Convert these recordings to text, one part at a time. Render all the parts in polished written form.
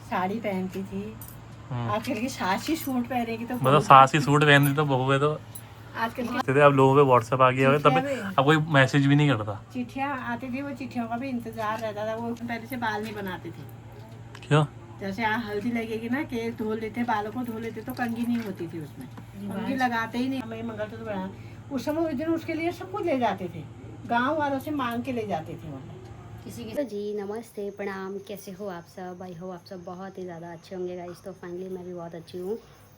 साड़ी पहनती थी। आजकल की सास ही सूट पहनेगी तो मतलब सास ही सूट पहन रही तो बहू है तो आजकल की अब लोगों पे व्हाट्सएप आ गया है तब अब कोई मैसेज भी नहीं करता। चिट्ठियाँ आती थी, वो चिट्ठियों का भी इंतजार रहता था। वो पहले से बाल नहीं बनाते थे। क्यों? जैसे यहाँ हल्दी लगेगी ना, केक धो लेते, बालों को धो लेते तो कंघी नहीं होती थी उसमें, कंघी लगाते ही नहीं। हमें मंगलसूत्र बना उस समय, उस दिन उसके लिए सब कुछ ले जाते थे, गांव वालों से मांग के ले जाते थे। मतलब तो जी नमस्ते प्रणाम, कैसे हो आप सब? आई हो आप सब बहुत ही ज़्यादा अच्छे होंगे गाइस। तो फाइनली मैं भी बहुत अच्छी हूँ।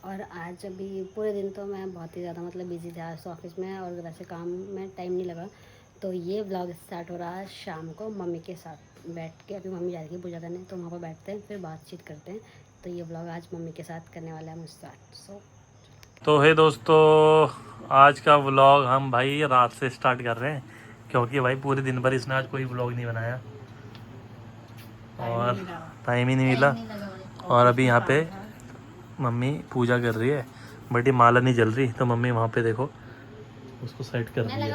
और आज अभी पूरे दिन तो मैं बहुत ही ज़्यादा मतलब बिजी था आज ऑफिस में, और वैसे काम में टाइम नहीं लगा। तो ये व्लॉग स्टार्ट हो रहा है शाम को मम्मी के साथ बैठ के। अभी मम्मी जा रही है पूजा करने, तो वहाँ पर बैठते हैं फिर बातचीत करते हैं। तो ये व्लॉग आज मम्मी के साथ करने वाला है हम स्टार्ट। तो है दोस्तों, आज का व्लॉग हम भाई रात से स्टार्ट कर रहे हैं क्योंकि भाई पूरे दिन भर इसने आज कोई व्लॉग नहीं बनाया और टाइम ही नहीं मिला। और अभी यहाँ पे मम्मी पूजा कर रही है बट ये माला नहीं जल रही, तो मम्मी वहाँ पे देखो उसको सेट कर रही है।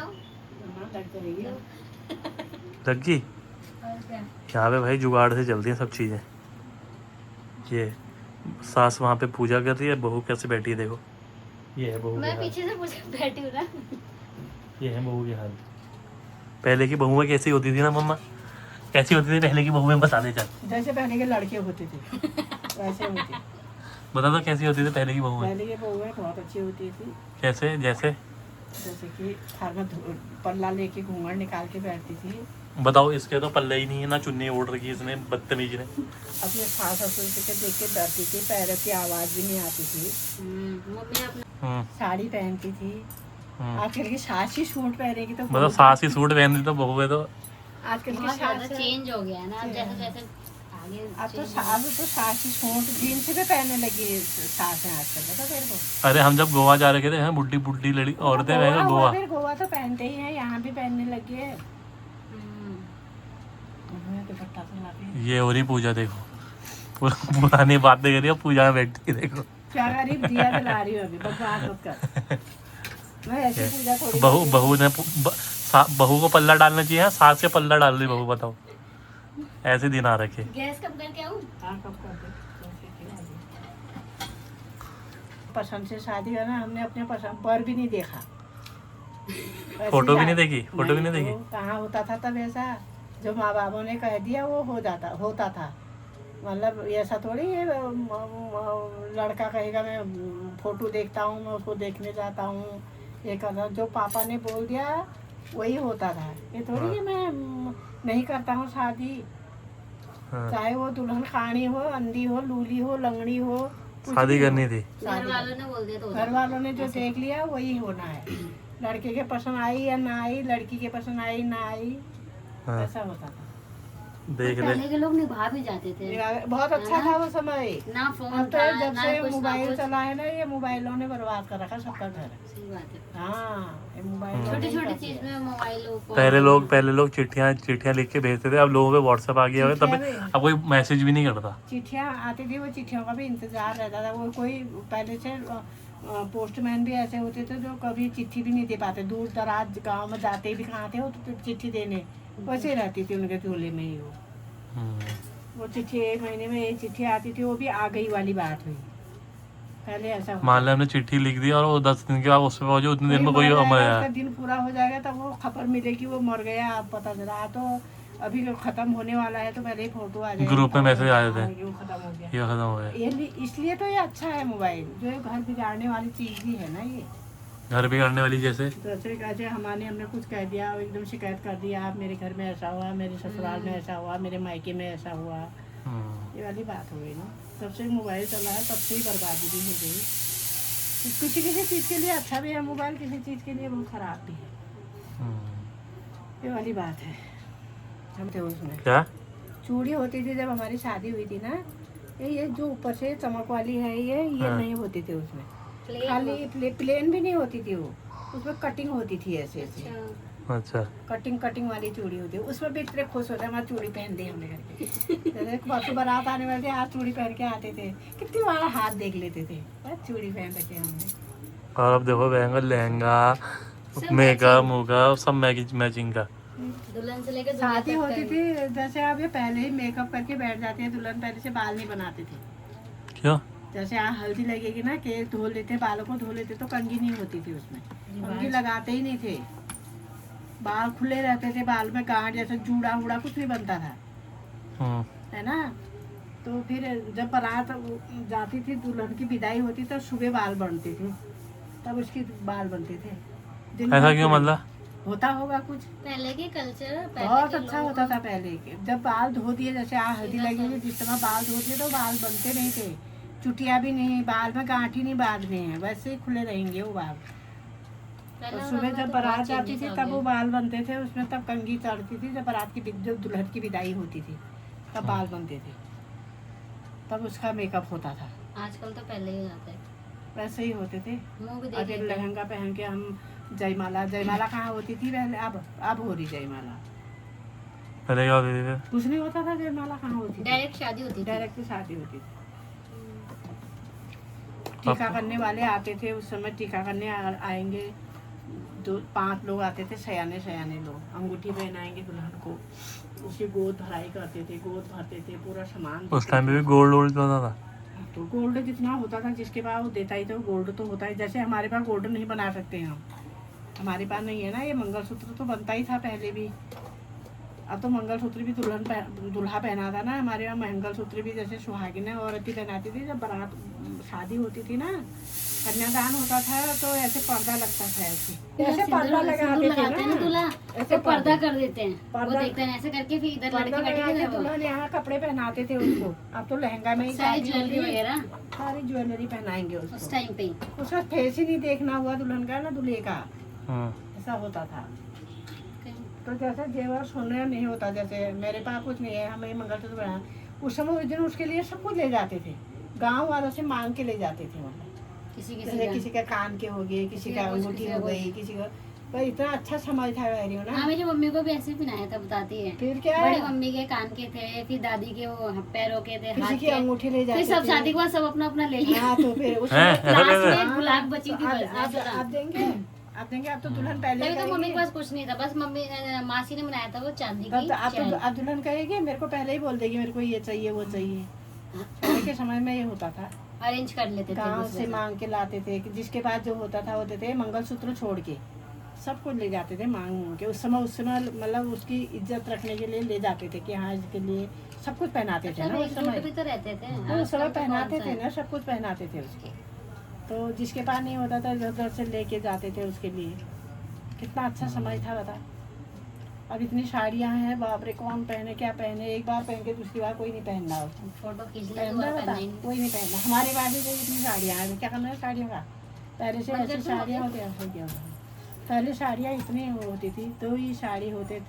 लग गई? यहाँ पे भाई जुगाड़ से चलती है सब चीज़ें। ये सास वहाँ पे पूजा कर रही है, बहू कैसे बैठी है देखो। ये है बहू मैं पीछे से बैठी हूँ ना। ये है बहू की हाल। पहले की बहुएं कैसी होती थी ना मम्मा, कैसी होती थी पहले की बहुएं? बता दे चल। जैसे पहले के लड़के होते थे वैसे होती। बता दो कैसी होती थी पहले की बहुएं? पहले की बहुएं बहुत अच्छी होती थी। कैसे? जैसे कि घर में पल्ला लेके घूंघट निकाल के बैठती थी। बताओ, इसके तो पल्ले ही नहीं है ना, चुन्नी ओढ़ रखी इसने बदतमीज ने। अपने सास ससुर से देख के डरती थी, पैरों की आवाज भी नहीं आती थी। साड़ी पहनती थी। आजकल की सास ही सूट पहनेगी तो मतलब सास ही सूट पहन रही तो बहू है तो आजकल की सास चेंज हो गया है ना। जैसे जैसे अब तो सास ही सूट जीन्स भी पहनने लगी सास है आजकल, पता तेरे को? अरे हम जब गोवा जा रखे थे, बुढ़ी बुढ़ी लड़ी औरतें गोवा फिर गोवा तो पहनते ही हैं, यहाँ भी पहनने लगी है। ये हो रही पूजा देखो, पुरानी बातें करी, पूजा में बैठी देखो। क्या गरीब दिया जला रही हूँ अभी, बकवास मत कर। मैं ऐसी पूजा थोड़ी। बहू ने बहू को पल्ला डालना चाहिए, सास के पल्ला डाल रही बहू। बताओ, ऐसे दिन आ रखे। गैस कब करके आऊँ? पसंद से शादी है ना, हमने अपने पसंद पर भी नहीं देखा। फोटो भी नहीं देखी? फोटो भी नहीं देखी? कहाँ होता था तब ऐसा, जो माँ बापों ने कह दिया वो होता था। मतलब ऐसा थोड़ी है लड़का कहेगा मैं फोटो देखता हूँ, मैं उसको देखने जाता हूँ, ये करता। जो पापा ने बोल दिया वही होता था। ये थोड़ी है मैं नहीं करता हूँ शादी। चाहे वो दुल्हन खानी हो, अंधी हो, लूली हो, लंगड़ी हो, शादी करनी थी। घर वालों ने बोल दिया तो घर वालों ने जो देख लिया वही होना है। लड़के के पसंद आई या ना आई, लड़की के पसंद आई ना आई, ऐसा होता था। देख ले, पहले के लोग निभा भी जाते थे। बहुत अच्छा था वो समय। ना फोन अब तो था, जब ना से कुछ, मोबाइल चला है ना, ये मोबाइलों ने बर्बाद कर रखा सबका घर। सही बात है। हाँ, ये मोबाइल छोटी छोटी चीज में मोबाइल। पहले लोग चिट्ठियां लिख के भेजते थे, अब लोगों पे व्हाट्सएप आ गया है तब अब कोई मैसेज भी नहीं करता। चिट्ठियाँ आती थी, वो चिट्ठियों का भी इंतजार रहता था। वो कोई पहले से पोस्टमैन भी ऐसे होते थे जो कभी चिट्ठी भी नहीं दे पाते, दूर दराज गाँव में जाते भी कहाँ थे वो तो चिट्ठी देने, वैसे रहती थी उनके झोले में ही वो चिट्ठी। 1 महीने में एक चिट्ठी आती थी, वो भी आ गई वाली बात हुई। पहले ऐसा मान लिया हमने चिट्ठी लिख दी और वो 10 दिन के बाद उस पे पहुंचे, उतने दिन में कोई अमर है, दिन पूरा हो जाएगा तब वो खबर मिलेगी वो मर गया, आप पता चला। तो अभी खत्म होने वाला है तो पहले ही फोटो आ जाएगा, ग्रुप में मैसेज आ जाते हैं ये खत्म हो गया, ये खत्म हो गया। ये इसलिए तो ये अच्छा है मोबाइल, जो ये घर बिगाड़ने वाली चीज भी है ना। ये घर बिगाड़ने वाली जैसे हमने कुछ कह दिया, एकदम शिकायत कर दिया, आप मेरे घर में ऐसा हुआ, मेरे ससुराल में ऐसा हुआ, मेरे मायके में ऐसा हुआ, ये वाली बात हो गई ना। तब से मोबाइल चला है, तब से ही बर्बादी भी हो गई। किसी किसी चीज़ के लिए अच्छा भी है मोबाइल, किसी चीज़ के लिए बहुत ख़राब भी है, ये वाली बात है। हम थे उसमें क्या चूड़ी होती थी जब हमारी शादी हुई थी ना, ये जो ऊपर से चमक वाली है ये नहीं होती थी उसमें, खाली प्लेन भी नहीं होती थी वो, उसमें कटिंग होती थी ऐसे ऐसे। अच्छा, कटिंग वाली चूड़ी होती है, उसमें भी इतने खुश होते, हमारी चूड़ी पहन दी हमने करके। परसों बारात आने वाले थे, आज चूड़ी पहन के आते थे, कितनी बार हाथ देख लेते थे, बस चूड़ी पहन रखे हमने। और अब देखो लहंगा, मेकअप, मुगा सब मैचिंग का। दुल्हन से लेकर शादी होती थी जैसे अब ये पहले ही मेकअप करके बैठ जाते हैं दुल्हन, पहले से बाल नहीं बनाते थे। क्यों? जैसे यहाँ हल्दी लगेगी ना, केक धो लेते, बालों को धो लेते, तो कंघी नहीं होती थी उसमें, कंघी लगाते ही नहीं थे, बाल खुले रहते थे, बाल में गांठ जैसे जूड़ा वूड़ा कुछ नहीं बनता था, है ना। तो फिर जब बारात जाती थी, दुल्हन की विदाई होती तो सुबह बाल बनते थे, तब उसकी बाल बनते थे। दिन ऐसा भर क्यों? पूरे- मतलब होता होगा कुछ, पहले के कल्चर बहुत अच्छा होता था पहले के। जब बाल धो दिए, जैसे हल्दी लगी हुई, जिस समय बाल धो दिए तो बाल बनते नहीं थे, चुटिया भी नहीं, बाल में गांठी नहीं बांधने हैं, वैसे ही खुले रहेंगे वो बाल। और सुबह जब बारात जाती थी तब वो बाल बनते थे उसमें, तब कंघी चढ़ती थी, जब बारात की जब दुल्हन की विदाई होती थी तब बाल बनते थे, तब उसका मेकअप होता था। आजकल तो पहले ही हो जाता है, वैसे ही होते थे। मुंह भी और देख एक लेते हैं। लहंगा पहन के हम जयमाला, जयमाला कहाँ होती थी पहले, अब हो रही जयमाला। पहले क्या होती थी? कुछ नहीं होता था, जयमाला कहाँ होती थी, डायरेक्ट शादी होती थी। डायरेक्ट शादी होती थी। टीका करने वाले आते थे उस समय, टीका करने आएंगे 5 लोग आते थे, सयाने सयाने लोग, अंगूठी पहनाएंगे दुल्हन को, उसकी गोद भराई करते थे, गोद भरते थे, पूरा सामान। उस टाइम पे भी गोल्ड वोल्ड होता था? तो गोल्ड जितना होता था, जिसके पास वो देता ही था, गोल्ड तो होता है। जैसे हमारे पास गोल्ड नहीं बना सकते हम, हमारे पास नहीं है ना, ये मंगलसूत्र तो बनता ही था पहले भी। अब तो मंगलसूत्र भी दूल्हा पहना था ना, हमारे यहाँ मंगलसूत्र भी जैसे सुहागिन औरत ही पहनाती थी। जब बारात शादी होती थी ना, कन्यादान होता था, तो ऐसे पर्दा लगता था, ऐसे पर्दा लगाते थे ना, दूल्हा ऐसे तो पर्दा कर देते हैं, वो पर्दा- देखते हैं ऐसे करके, फिर इधर पर्दा लड़की लगा बैठी के है, दुल्हन यहाँ कपड़े पहनाते थे उसको। अब तो लहंगा में ही सारी शादी ज्वेलरी होती है, वगैरह सारी ज्वेलरी पहनाएंगे उस उसको। टाइम पे। उसका फेस ही नहीं देखना हुआ दुल्हन का ना, दूल्हे का, ऐसा होता था। तो जैसे जेवर सोने नहीं होता, जैसे मेरे पास कुछ नहीं है, हमें मंगलसूत्र बना, उस समय उस दिन उसके लिए सब कुछ ले जाते थे, गांव वालों से मांग के ले जाते थे। मतलब किसी का कान के हो गए, किसी का अंगूठी हो गई, किसी का, पर इतना अच्छा समझ था रही हो ना। हाँ, मेरी मम्मी को भी ऐसे ही पहनाया था, बताती है। फिर क्या बड़ी है, मम्मी के कान के थे, फिर दादी के वो पैरों के थे, किसी हाथ की के, अंगूठी ले जाते फिर सब थे। शादी के बाद सब अपना अपना ले लिया। हाँ, तो फिर हैं? लास्ट में एक हाँ, गुलाब बची थी, तो बस ऐसा था। आप देंगे, आप देंगे। अब तो दुल्हन पहले तभी तो मम्मी कहेगी। के पास कुछ नहीं था, बस मम्मी मासी ने बनाया था वो चांदी तब की तो आप चैन। तो अब दुल्हन कहेगी, मेरे को पहले ही बोल देगी, मेरे को ये चाहिए वो चाहिए। पहले के समय में ये होता था, अरेंज कर लेते थे गांव दूसरे से से। मांग के लाते थे, कि जिसके पास जो होता था वो देते। मंगलसूत्र छोड़ के सब कुछ ले जाते थे मांग के। उस समय मतलब उसकी इज्जत रखने के लिए ले जाते थे, कि हाँ इसके लिए सब कुछ पहनाते थे ना उस एकजुट समय। भी तो रहते थे। तो उस समय आजकल तो पहनाते कौन थे सा ना, सब कुछ पहनाते थे उसके। तो जिसके पास नहीं होता था इधर उधर से लेके जाते थे उसके लिए। कितना अच्छा समय था बता। अब इतनी साड़ियाँ हैं, बाप रे, कौन पहने क्या पहने, एक बार पहन के दूसरी बार कोई नहीं पहन रहा उसको। फोटो खींच ले पहनना दोबारा बता, पहनना ही नहीं। कोई नहीं पहनना। हमारे पास भी तो इतनी साड़ियाँ हैं, क्या करना है साड़ियों का। पहले से ऐसी साड़ियाँ होती हैं, पहले साड़ियाँ इतनी होती थी, तो ही साड़ी होती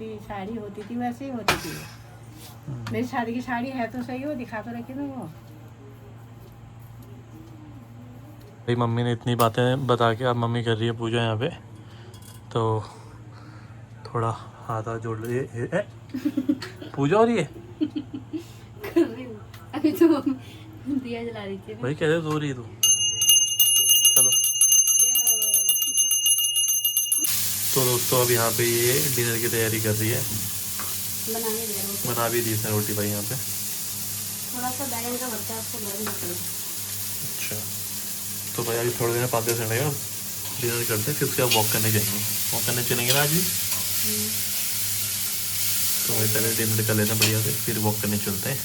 थी वैसे ही होती थी। मेरी शादी की साड़ी है तो सही, हो दिखा तो रखी तुम वो। भाई मम्मी ने इतनी बातें बता के अब मम्मी कर रही है पूजा यहाँ पे, तो थोड़ा हाथ जोड़ लीजिए। पूजा हो रही है अभी तो मम्मी दिया जला रही थी। भाई, कैसे सो रही है तू? चलो तो दोस्तों, अब यहाँ पे ये डिनर की तैयारी कर रही है, बनाने दे रहा हूँ। बना भी दी इसने रोटी भाई यहाँ पे। थोड़ा सा बैगन का भरता है, उसको गर्म कर लो। अच्छा, तो भाई अभी थोड़ी देर में 5-10 मिनट लगेगा, डिनर करते हैं, फिर उसके बाद वॉक करने जाएंगे। वॉक करने चलेंगे ना आज भी, तो भाई पहले डिनर कर लेते हैं बढ़िया से, फिर वॉक करने चलते हैं।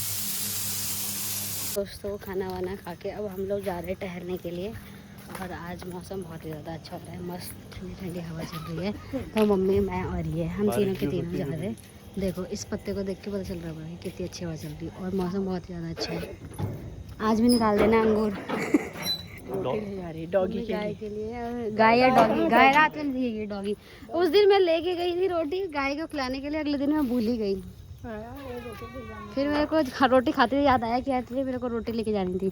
दोस्तों, खाना वाना खा के अब हम लोग जा रहे हैं टहलने के लिए। और आज मौसम बहुत ही ज़्यादा अच्छा हो रहा है, मस्त ठंडी ठंडी हवा चल रही है। तो मम्मी, मैं और ये हम तीनों के तीनों जा रहे हैं। देखो इस पत्ते को देख के पता चल रहा है कितनी अच्छी हवा चल रही है, और मौसम बहुत ही ज़्यादा अच्छा है। आज भी निकाल देना अंगूर डॉगी गाय के लिए। गाय या डॉगी? गाय रात में दिएगी, डॉगी उस दिन मैं लेके गई थी रोटी गाय को खिलाने के लिए, अगले दिन मैं भूल ही गई। फिर मेरे को रोटी खाते हुए याद आया कि एक्चुअली मेरे को रोटी लेके जानी थी।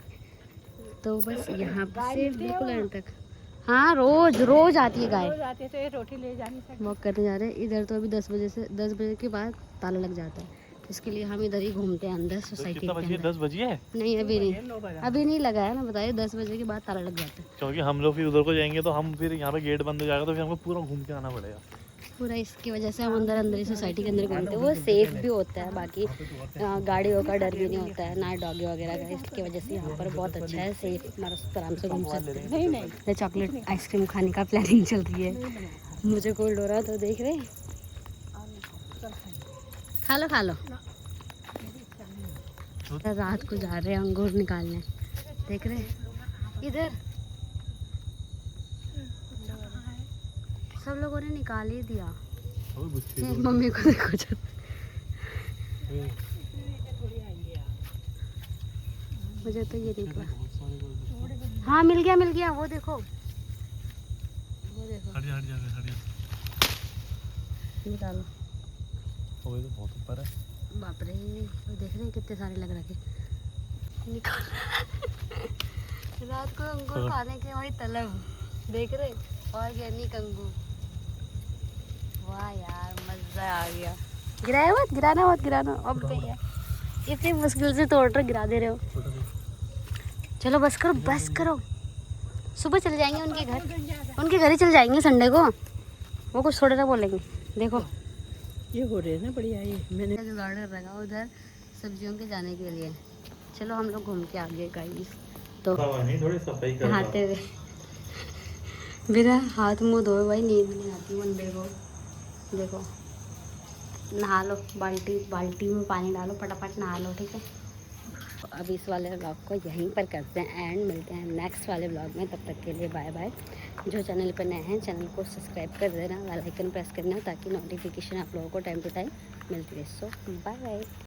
तो बस यहाँ से बिल्कुल एंड तक, हाँ रोज आती है गाय। रोटी ले जानी सकती। वॉक करने जा रहे हैं इधर। तो अभी 10 बजे के बाद ताला लग जाता है, इसके लिए हम इधर ही घूमते हैं अंदर सोसाइटी के अंदर। 10 बजे है? नहीं अभी नहीं लगा है ना, बताइए 10 बजे के बाद ताला लग जाता है। क्योंकि हम लोग फिर उधर को जाएंगे तो हम फिर यहाँ पे गेट बंद हो जाएगा, तो फिर हमको पूरा घूम के आना पड़ेगा। पूरा इसकी वजह से हम अंदर अंदर ही सोसाइटी के अंदर घूमते हैं। वो सेफ़ भी होता है, बाकी गाड़ियों का डर भी नहीं होता है ना, डॉगी वगैरह का। इसकी वजह से यहाँ पर बहुत अच्छा है, सेफ मस्त आराम से घूम सकते हैं। नहीं नहीं चॉकलेट आइसक्रीम खाने का प्लानिंग चल रही है। मुझे कोल्ड हो रहा है तो देख रहे, खा लो खा लो। रात को जा रहे हैं अंगूर निकालने, देख रहे इधर सब लोगों ने निकाल ही दिया। मम्मी को देखो जब, मुझे तो ये निकला। हाँ मिल गया वो देखो, वो देखो हट जा निकालो। तो बहुत ऊपर है। बाप रे, वो देख रहे हैं कितने सारे लग रखे। निकाल रात को अंगूर खाने की वही तलब, देख रहे ऑर्गेनिक अंगूर। वाह यार मजा आ गया। गिराना अब भैया इतनी मुश्किल से तोड़ रहे, गिरा दे रहे हो। चलो बस करो। सुबह चले जाएंगे उनके घर ही चले जाएंगे संडे को। वो कुछ थोड़े ना बोलेंगे। देखो ये हो रहे हैं ना बढ़िया, ये मैंने जुगाड़ कर रखा उधर सब्जियों के जाने के लिए। चलो हम लोग घूम के आ गए गाइस। तो थोड़ी सफाई कर नहाते हुए मेरा हाथ मुँह धोए भाई, नींद नहीं आती मंडे को। देखो नहा लो, बाल्टी में पानी डालो, फटाफट नहा लो, ठीक है। अब इस वाले ब्लॉग को यहीं पर करते हैं एंड मिलते हैं नेक्स्ट वाले ब्लॉग में। तब तक के लिए बाय बाय। जो चैनल पर नए हैं चैनल को सब्सक्राइब कर देना, बेल आइकन प्रेस करना ताकि नोटिफिकेशन आप लोगों को टाइम टू टाइम मिलती रहे। सो बाय बाय।